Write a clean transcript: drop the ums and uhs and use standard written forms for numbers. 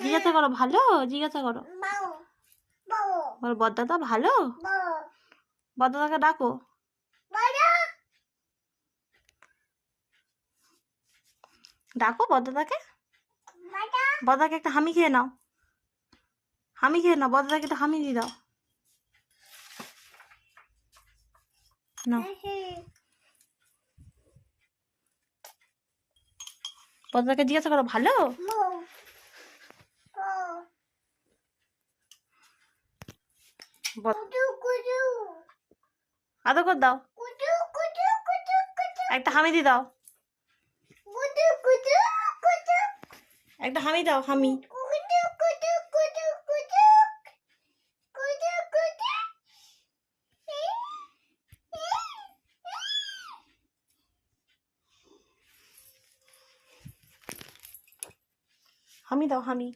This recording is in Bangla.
জিজ্ঞাসা করো ভালো, জিজ্ঞাসা করো। বল বড়দাদা ভালো, বড়দাদাকে ডাকো। ডাকো বড়দাদাকে। বড়দাদাকে একটা হামি খেয়ে নাও, হামি খেয়ে নাও, বড়দাদাকে একটা হামি দিয়ে দাও। নাও বড়দাদাকে জিজ্ঞাসা করো ভালো। আদর করে দাও, একটা হামি দিয়ে দাও, একটা হামি দাও, হামি। হামি দাও, হামি।